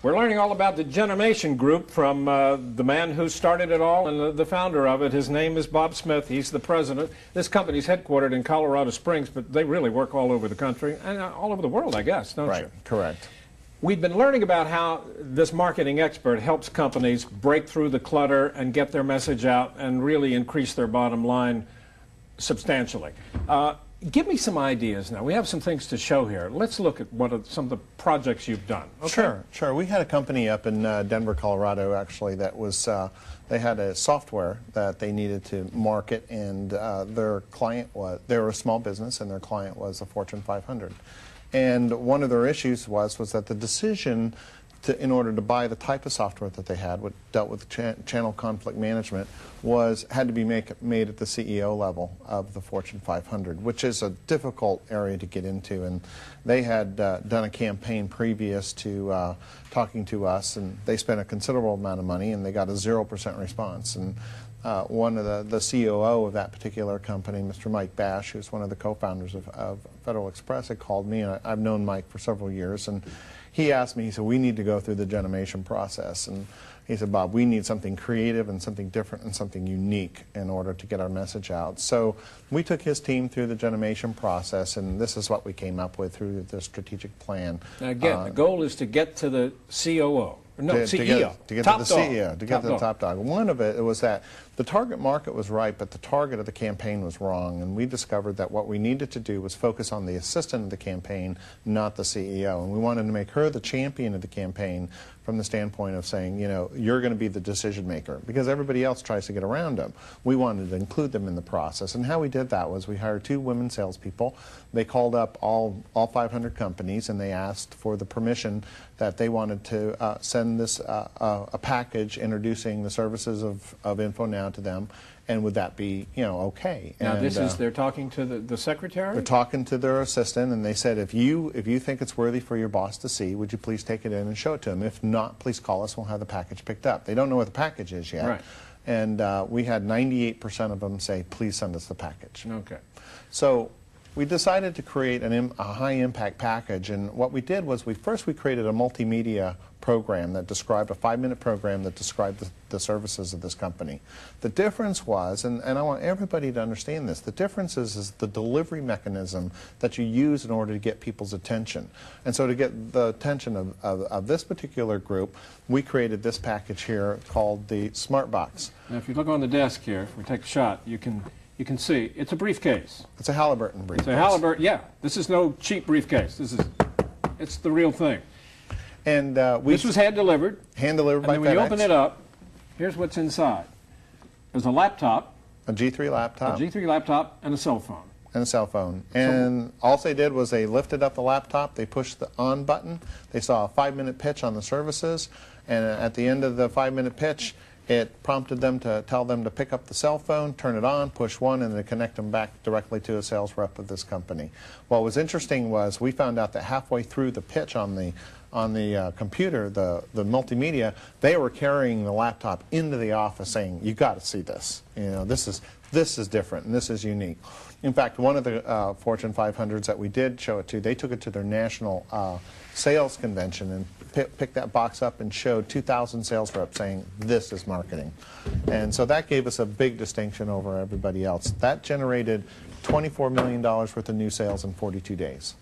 We're learning all about the Genimation group from the man who started it all and the founder of it. His name is Bob Smith. He's the president. This company's headquartered in Colorado Springs, but they really work all over the country and all over the world, I guess, don't you? Right, correct. We've been learning about how this marketing expert helps companies break through the clutter and get their message out and really increase their bottom line substantially. Give me some ideas now. We have some things to show here. Let's look at some of the projects you've done. Okay? Sure. We had a company up in Denver, Colorado, actually, that was, they had a software that they needed to market, and their client was, they were a small business, and their client was a Fortune 500. And one of their issues was that the decision in order to buy the type of software that they had, what dealt with channel conflict management, had to be made at the CEO level of the Fortune 500, which is a difficult area to get into. And they had done a campaign previous to talking to us, and they spent a considerable amount of money, and they got a 0% response. And one of the COO of that particular company, Mr. Mike Bash, who's one of the co-founders of Federal Express, had called me, and I've known Mike for several years, and he asked me, he said, we need to go through the Genimation process. And he said, Bob, we need something creative and something different and something unique in order to get our message out. So we took his team through the Genimation process, and this is what we came up with through the strategic plan. Now again, the goal is to get to the COO. No, CEO. To get to the CEO, to get to the top dog. One of it was that the target market was right, but the target of the campaign was wrong. And we discovered that what we needed to do was focus on the assistant of the campaign, not the CEO. And we wanted to make her the champion of the campaign from the standpoint of saying, you know, you're going to be the decision maker, because everybody else tries to get around them. We wanted to include them in the process. And how we did that was we hired 2 women salespeople. They called up all 500 companies, and they asked for the permission that they wanted to send this a package introducing the services of InfoNow to them, and would that be, you know, okay? Now and, this is, they're talking to the secretary? They're talking to their assistant, and they said, if you think it's worthy for your boss to see, would you please take it in and show it to him? If not, please call us, we'll have the package picked up. They don't know what the package is yet. Right. And we had 98% of them say, please send us the package. Okay. So we decided to create a high-impact package, and what we did was we created a multimedia program that described, a 5-minute program that described the services of this company. The difference was, and I want everybody to understand this, the difference is the delivery mechanism that you use in order to get people's attention. And so to get the attention of this particular group, we created this package here called the Smart Box. Now if you look on the desk here, if we take a shot, you can see it's a briefcase. It's a Halliburton briefcase. It's a Halliburton, yeah. This is no cheap briefcase. It's the real thing. And this was hand-delivered. Hand-delivered by FedEx. And when you open it up, here's what's inside. There's a laptop. A G3 laptop. A G3 laptop and a cell phone. And a cell phone. And all they did was they lifted up the laptop, they pushed the on button, they saw a 5-minute pitch on the services, and at the end of the 5-minute pitch, it prompted them to tell them to pick up the cell phone, turn it on, push 1, and then connect them back directly to a sales rep of this company. What was interesting was we found out that halfway through the pitch on the computer, the multimedia, they were carrying the laptop into the office saying, "You got to see this. You know, this is different and this is unique." In fact, one of the Fortune 500s that we did show it to, they took it to their national sales convention and picked that box up and showed 2,000 sales reps saying, "This is marketing." And so that gave us a big distinction over everybody else. That generated $24 million worth of new sales in 42 days.